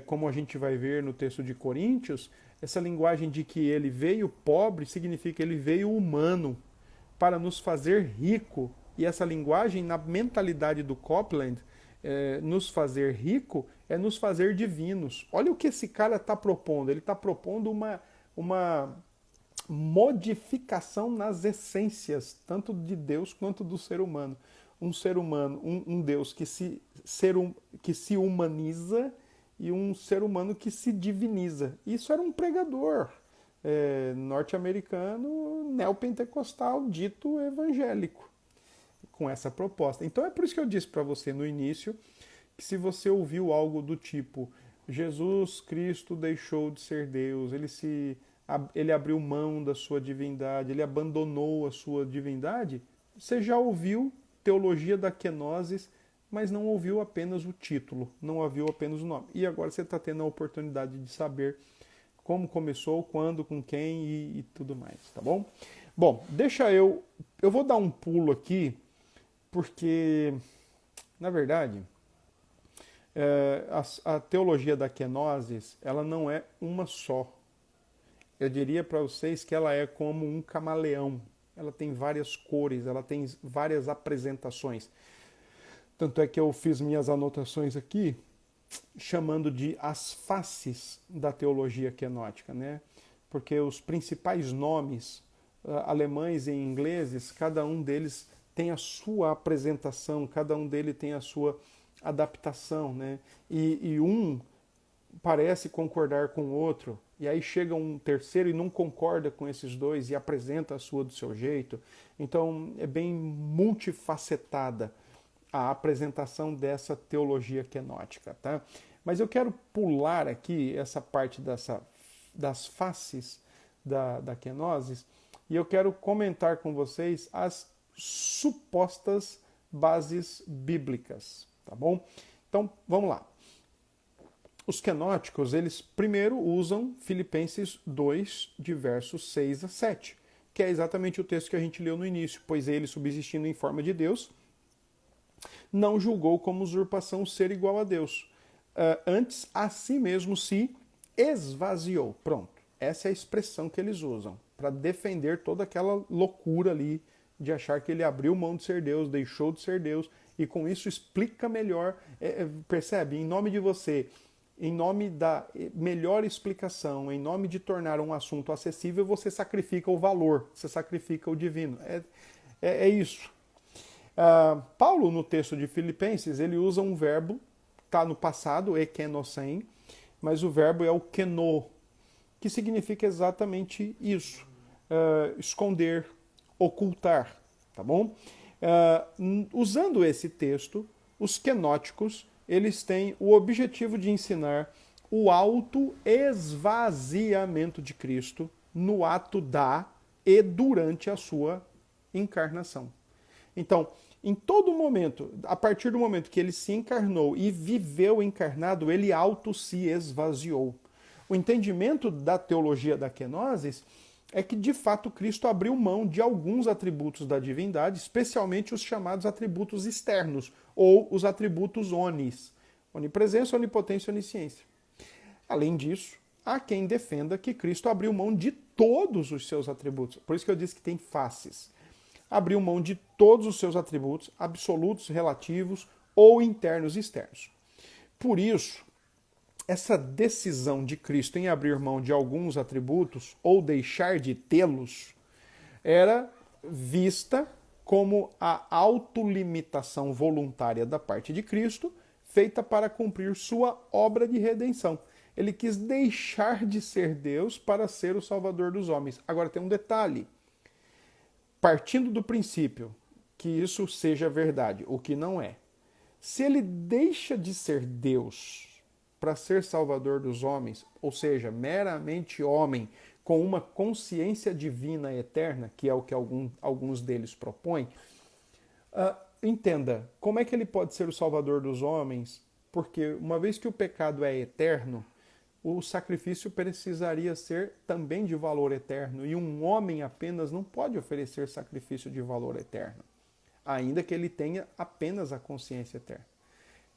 como a gente vai ver no texto de Coríntios, essa linguagem de que ele veio pobre significa que ele veio humano para nos fazer rico. E essa linguagem, na mentalidade do Copeland, nos fazer rico é nos fazer divinos. Olha o que esse cara está propondo. Ele está propondo uma modificação nas essências, tanto de Deus quanto do ser humano. Um ser humano, um Deus que se humaniza e um ser humano que se diviniza. Isso era um pregador norte-americano, neopentecostal, dito evangélico, com essa proposta. Então é por isso que eu disse para você no início que se você ouviu algo do tipo Jesus Cristo deixou de ser Deus, ele abriu mão da sua divindade, ele abandonou a sua divindade, você já ouviu teologia da kenosis, mas não ouviu apenas o título, não ouviu apenas o nome. E agora você está tendo a oportunidade de saber como começou, quando, com quem e tudo mais, tá bom? Bom, eu vou dar um pulo aqui, porque, na verdade, a teologia da kenosis, ela não é uma só. Eu diria para vocês que ela é como um camaleão. Ela tem várias cores, ela tem várias apresentações. Tanto é que eu fiz minhas anotações aqui, chamando de as faces da teologia kenótica, né? Porque os principais nomes, alemães e ingleses, cada um deles tem a sua apresentação, cada um deles tem a sua adaptação, né? E um parece concordar com o outro, e aí chega um terceiro e não concorda com esses dois e apresenta a sua do seu jeito. Então é bem multifacetada a apresentação dessa teologia kenótica, tá? Mas eu quero pular aqui essa parte das faces da kenosis, e eu quero comentar com vocês as supostas bases bíblicas, tá bom? Então, vamos lá. Os kenóticos, eles primeiro usam Filipenses 2, de versos 6 a 7, que é exatamente o texto que a gente leu no início, pois ele, subsistindo em forma de Deus, não julgou como usurpação ser igual a Deus. Antes, a si mesmo se esvaziou. Pronto. Essa é a expressão que eles usam para defender toda aquela loucura ali de achar que ele abriu mão de ser Deus, deixou de ser Deus, e com isso explica melhor, percebe? Em nome de você, em nome da melhor explicação, em nome de tornar um assunto acessível, você sacrifica o valor, você sacrifica o divino. É isso. Paulo, no texto de Filipenses, ele usa um verbo, está no passado, ekenosen, mas o verbo é o keno, que significa exatamente isso. Esconder, ocultar, tá bom? Usando esse texto, os quenóticos, eles têm o objetivo de ensinar o auto-esvaziamento de Cristo no ato da e durante a sua encarnação. Então, em todo momento, a partir do momento que ele se encarnou e viveu encarnado, ele se esvaziou. O entendimento da teologia da kenosis é que, de fato, Cristo abriu mão de alguns atributos da divindade, especialmente os chamados atributos externos, ou os atributos onis, onipresença, onipotência e onisciência. Além disso, há quem defenda que Cristo abriu mão de todos os seus atributos. Por isso que eu disse que tem faces. Abriu mão de todos os seus atributos, absolutos, relativos ou internos e externos. Por isso, essa decisão de Cristo em abrir mão de alguns atributos ou deixar de tê-los era vista como a autolimitação voluntária da parte de Cristo, feita para cumprir sua obra de redenção. Ele quis deixar de ser Deus para ser o Salvador dos homens. Agora tem um detalhe. Partindo do princípio que isso seja verdade, o que não é. Se ele deixa de ser Deus para ser Salvador dos homens, ou seja, meramente homem, com uma consciência divina eterna, que é o que alguns deles propõem, entenda, como é que ele pode ser o Salvador dos homens? Porque uma vez que o pecado é eterno, o sacrifício precisaria ser também de valor eterno, e um homem apenas não pode oferecer sacrifício de valor eterno, ainda que ele tenha apenas a consciência eterna.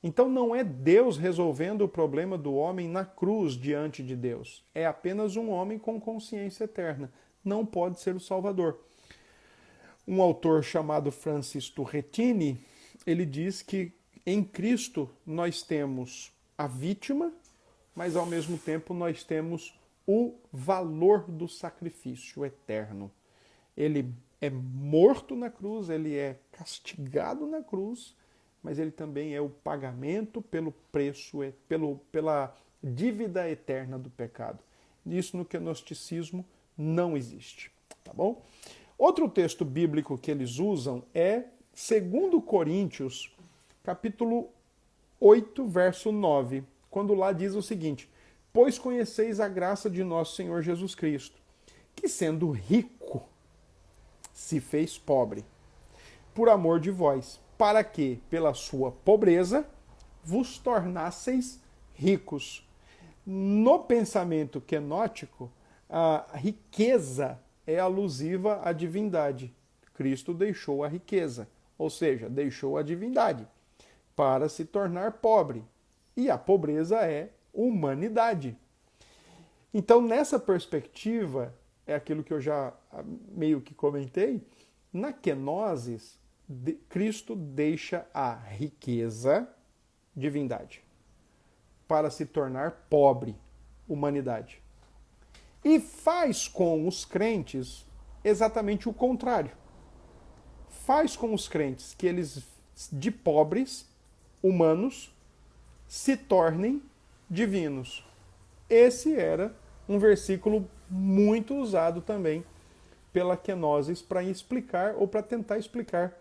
Então não é Deus resolvendo o problema do homem na cruz diante de Deus. É apenas um homem com consciência eterna. Não pode ser o Salvador. Um autor chamado Francis Turretini, ele diz que em Cristo nós temos a vítima, mas ao mesmo tempo nós temos o valor do sacrifício eterno. Ele é morto na cruz, ele é castigado na cruz, mas ele também é o pagamento pelo preço, pela dívida eterna do pecado. Isso no gnosticismo não existe, tá bom? Outro texto bíblico que eles usam é 2 Coríntios, capítulo 8, verso 9, quando lá diz o seguinte: pois conheceis a graça de nosso Senhor Jesus Cristo, que sendo rico, se fez pobre, por amor de vós, para que, pela sua pobreza, vos tornasseis ricos. No pensamento quenótico, a riqueza é alusiva à divindade. Cristo deixou a riqueza, ou seja, deixou a divindade, para se tornar pobre. E a pobreza é humanidade. Então, nessa perspectiva, é aquilo que eu já meio que comentei, na kenosis, Cristo deixa a riqueza, divindade, para se tornar pobre, humanidade. E faz com os crentes exatamente o contrário. Faz com os crentes que eles, de pobres, humanos, se tornem divinos. Esse era um versículo muito usado também pela kenosis para explicar ou para tentar explicar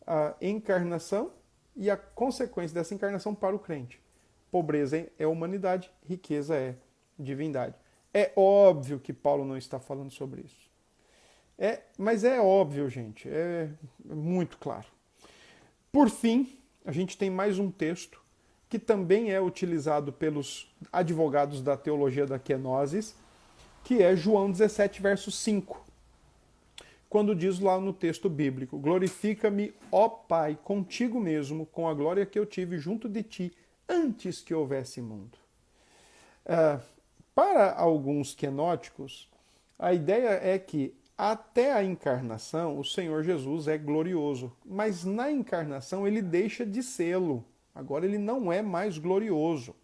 a encarnação e a consequência dessa encarnação para o crente. Pobreza é humanidade, riqueza é divindade. É óbvio que Paulo não está falando sobre isso. Mas é óbvio, gente, é muito claro. Por fim, a gente tem mais um texto que também é utilizado pelos advogados da teologia da kenosis, que é João 17, verso 5. quando diz lá no texto bíblico: glorifica-me, ó Pai, contigo mesmo, com a glória que eu tive junto de ti, antes que houvesse mundo. Para alguns quenóticos, a ideia é que até a encarnação o Senhor Jesus é glorioso, mas na encarnação ele deixa de sê-lo. Agora ele não é mais glorioso.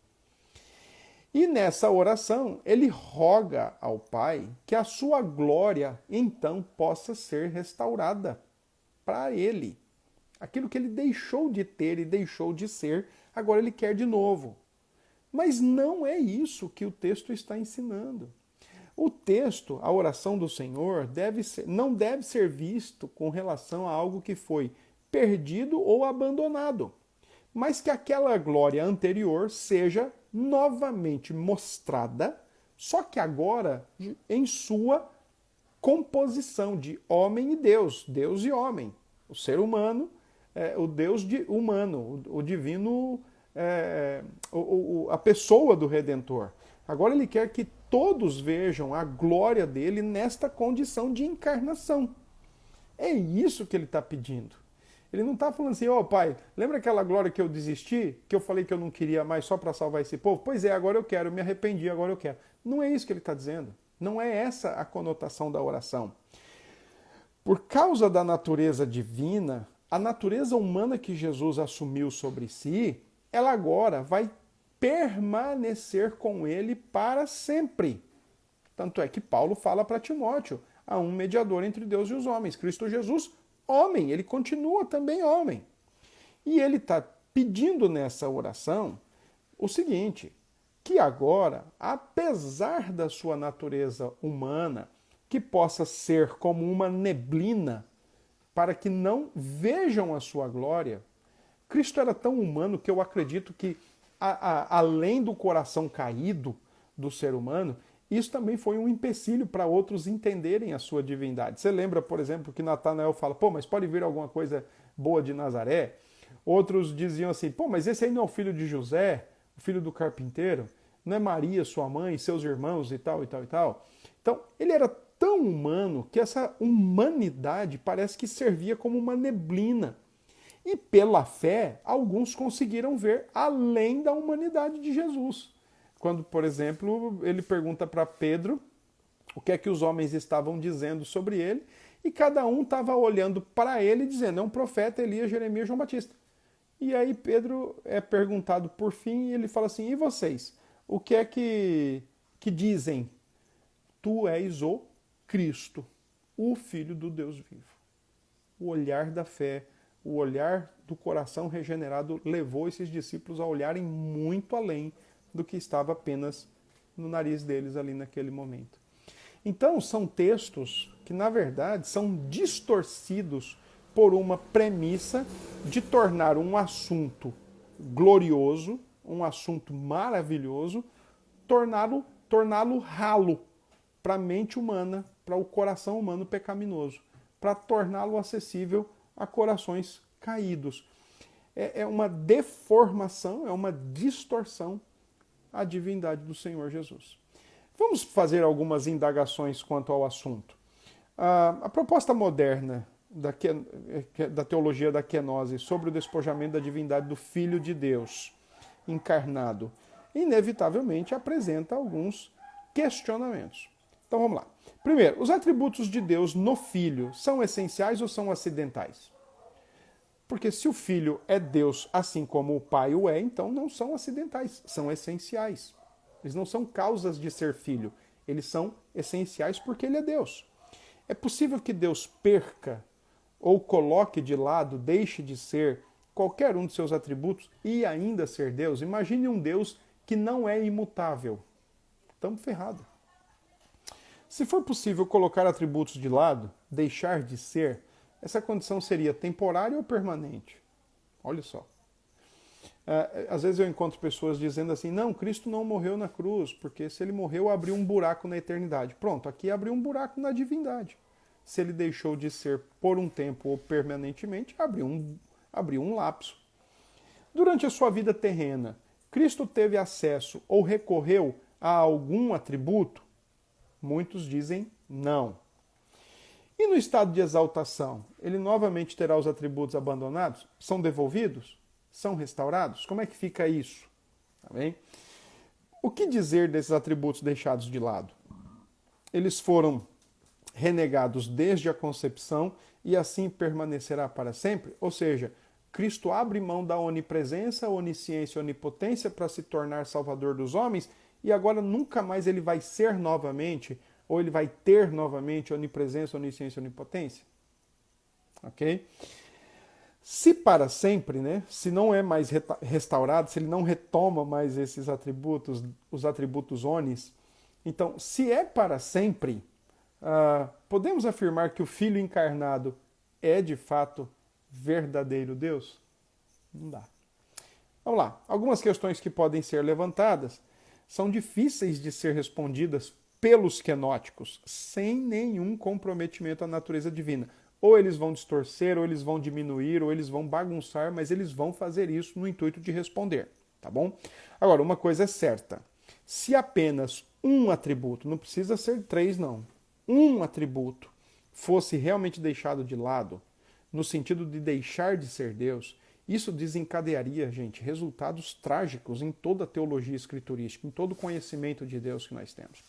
E nessa oração ele roga ao Pai que a sua glória então possa ser restaurada para ele. Aquilo que ele deixou de ter e deixou de ser, agora ele quer de novo. Mas não é isso que o texto está ensinando. O texto, a oração do Senhor, não deve ser visto com relação a algo que foi perdido ou abandonado, mas que aquela glória anterior seja novamente mostrada, só que agora em sua composição de homem e Deus, Deus e homem, o ser humano, o Deus humano, o divino, a pessoa do Redentor. Agora ele quer que todos vejam a glória dele nesta condição de encarnação. É isso que ele está pedindo. Ele não está falando assim: ó Pai, lembra aquela glória que eu desisti? Que eu falei que eu não queria mais só para salvar esse povo? Pois é, agora eu quero, eu me arrependi, agora eu quero. Não é isso que ele está dizendo. Não é essa a conotação da oração. Por causa da natureza divina, a natureza humana que Jesus assumiu sobre si, ela agora vai permanecer com ele para sempre. Tanto é que Paulo fala para Timóteo: há um mediador entre Deus e os homens, Cristo Jesus, homem, ele continua também homem. E ele está pedindo nessa oração o seguinte: que agora, apesar da sua natureza humana, que possa ser como uma neblina, para que não vejam a sua glória. Cristo era tão humano que eu acredito que, além do coração caído do ser humano, isso também foi um empecilho para outros entenderem a sua divindade. Você lembra, por exemplo, que Natanael fala: pô, mas pode vir alguma coisa boa de Nazaré? Outros diziam assim: pô, mas esse aí não é o filho de José, o filho do carpinteiro? Não é Maria, sua mãe, seus irmãos e tal, e tal, e tal? Então, ele era tão humano que essa humanidade parece que servia como uma neblina. E pela fé, alguns conseguiram ver além da humanidade de Jesus. Quando, por exemplo, ele pergunta para Pedro o que é que os homens estavam dizendo sobre ele, e cada um estava olhando para ele dizendo: é um profeta, Elias, Jeremias, João Batista. E aí Pedro é perguntado por fim e ele fala assim: e vocês? O que é que dizem? Tu és o Cristo, o Filho do Deus vivo. O olhar da fé, o olhar do coração regenerado levou esses discípulos a olharem muito além do que estava apenas no nariz deles ali naquele momento. Então, são textos que, na verdade, são distorcidos por uma premissa de tornar um assunto glorioso, um assunto maravilhoso, torná-lo ralo para a mente humana, para o coração humano pecaminoso, para torná-lo acessível a corações caídos. É uma deformação, é uma distorção à divindade do Senhor Jesus. Vamos fazer algumas indagações quanto ao assunto. A proposta moderna da teologia da kenosis sobre o despojamento da divindade do Filho de Deus encarnado, inevitavelmente apresenta alguns questionamentos. Então vamos lá. Primeiro, os atributos de Deus no Filho são essenciais ou são acidentais? Porque se o Filho é Deus assim como o Pai o é, então não são acidentais, são essenciais. Eles não são causas de ser filho, eles são essenciais porque ele é Deus. É possível que Deus perca ou coloque de lado, deixe de ser qualquer um de seus atributos e ainda ser Deus? Imagine um Deus que não é imutável. Estamos ferrados. Se for possível colocar atributos de lado, deixar de ser, essa condição seria temporária ou permanente? Olha só. Às vezes eu encontro pessoas dizendo assim: não, Cristo não morreu na cruz, porque se ele morreu, abriu um buraco na eternidade. Pronto, aqui abriu um buraco na divindade. Se ele deixou de ser por um tempo ou permanentemente, abriu um lapso. Durante a sua vida terrena, Cristo teve acesso ou recorreu a algum atributo? Muitos dizem não. E no estado de exaltação, ele novamente terá os atributos abandonados? São devolvidos? São restaurados? Como é que fica isso? Tá bem? O que dizer desses atributos deixados de lado? Eles foram renegados desde a concepção e assim permanecerá para sempre? Ou seja, Cristo abre mão da onipresença, onisciência e onipotência para se tornar salvador dos homens e agora nunca mais ele vai ser novamente, ou ele vai ter novamente onipresença, onisciência e onipotência? Ok? Se para sempre, né, se não é mais restaurado, se ele não retoma mais esses atributos, os atributos onis, então, se é para sempre, podemos afirmar que o Filho encarnado é de fato verdadeiro Deus? Não dá. Vamos lá. Algumas questões que podem ser levantadas são difíceis de ser respondidas pelos quenóticos, sem nenhum comprometimento à natureza divina. Ou eles vão distorcer, ou eles vão diminuir, ou eles vão bagunçar, mas eles vão fazer isso no intuito de responder, tá bom? Agora, uma coisa é certa. Se apenas um atributo, não precisa ser 3 não, um atributo fosse realmente deixado de lado, no sentido de deixar de ser Deus, isso desencadearia, gente, resultados trágicos em toda a teologia escriturística, em todo o conhecimento de Deus que nós temos.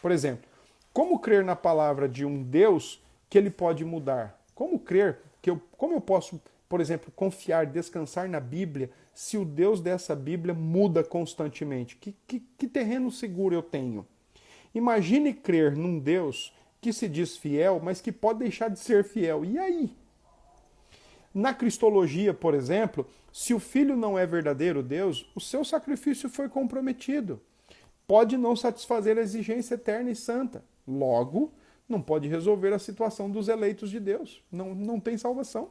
Por exemplo, como crer na palavra de um Deus que ele pode mudar? Como crer como eu posso, por exemplo, confiar, descansar na Bíblia se o Deus dessa Bíblia muda constantemente? Que terreno seguro eu tenho? Imagine crer num Deus que se diz fiel, mas que pode deixar de ser fiel. E aí? Na cristologia, por exemplo, se o Filho não é verdadeiro Deus, o seu sacrifício foi comprometido. Pode não satisfazer a exigência eterna e santa. Logo, não pode resolver a situação dos eleitos de Deus. Não tem salvação.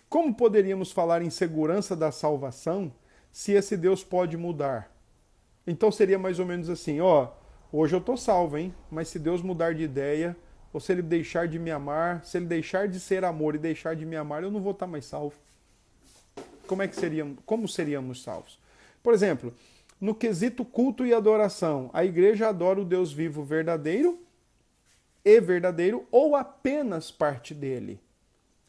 Como poderíamos falar em segurança da salvação se esse Deus pode mudar? Então seria mais ou menos assim, hoje eu estou salvo, hein? Mas se Deus mudar de ideia, ou se ele deixar de me amar, se ele deixar de ser amor e deixar de me amar, eu não vou estar mais salvo. Como seríamos salvos? Por exemplo, no quesito culto e adoração, a igreja adora o Deus vivo verdadeiro ou apenas parte dele?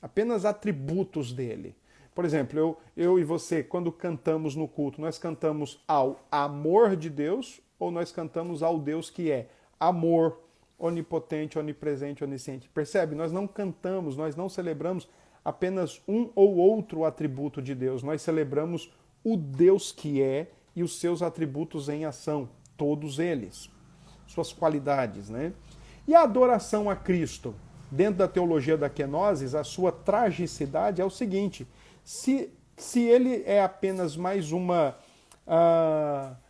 Apenas atributos dele. Por exemplo, eu e você, quando cantamos no culto, nós cantamos ao amor de Deus ou nós cantamos ao Deus que é amor, onipotente, onipresente, onisciente? Percebe? Nós não cantamos, nós não celebramos apenas um ou outro atributo de Deus. Nós celebramos o Deus que é e os seus atributos em ação, todos eles, suas qualidades, né? E a adoração a Cristo? Dentro da teologia da kenosis, a sua tragicidade é o seguinte: se ele é apenas mais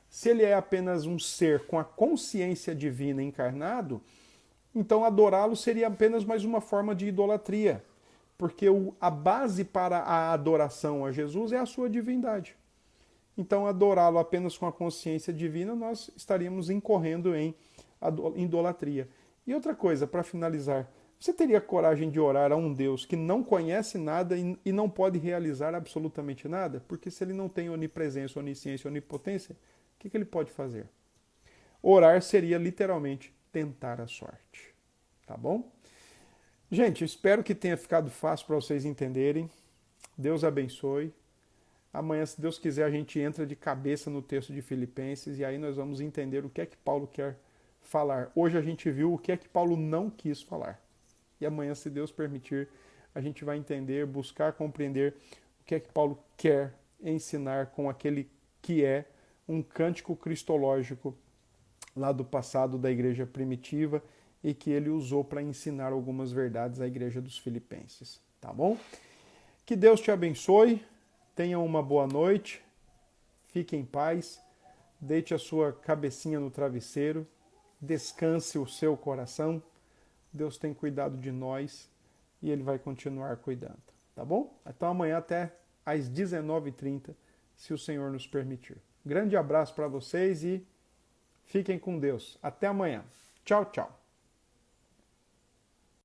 se ele é apenas um ser com a consciência divina encarnado, então adorá-lo seria apenas mais uma forma de idolatria, porque a base para a adoração a Jesus é a sua divindade. Então adorá-lo apenas com a consciência divina, nós estaríamos incorrendo em idolatria. E outra coisa, para finalizar, você teria coragem de orar a um Deus que não conhece nada e não pode realizar absolutamente nada? Porque se ele não tem onipresença, onisciência, onipotência, o que ele pode fazer? Orar seria literalmente tentar a sorte. Tá bom? Gente, espero que tenha ficado fácil para vocês entenderem. Deus abençoe. Amanhã, se Deus quiser, a gente entra de cabeça no texto de Filipenses e aí nós vamos entender o que é que Paulo quer falar. Hoje a gente viu o que é que Paulo não quis falar. E amanhã, se Deus permitir, a gente vai entender, buscar compreender o que é que Paulo quer ensinar com aquele que é um cântico cristológico lá do passado da igreja primitiva e que ele usou para ensinar algumas verdades à igreja dos filipenses. Tá bom? Que Deus te abençoe, tenha uma boa noite, fique em paz, deite a sua cabecinha no travesseiro, descanse o seu coração. Deus tem cuidado de nós e Ele vai continuar cuidando, tá bom? Então amanhã até às 19h30, se o Senhor nos permitir. Grande abraço para vocês e fiquem com Deus. Até amanhã. Tchau, tchau.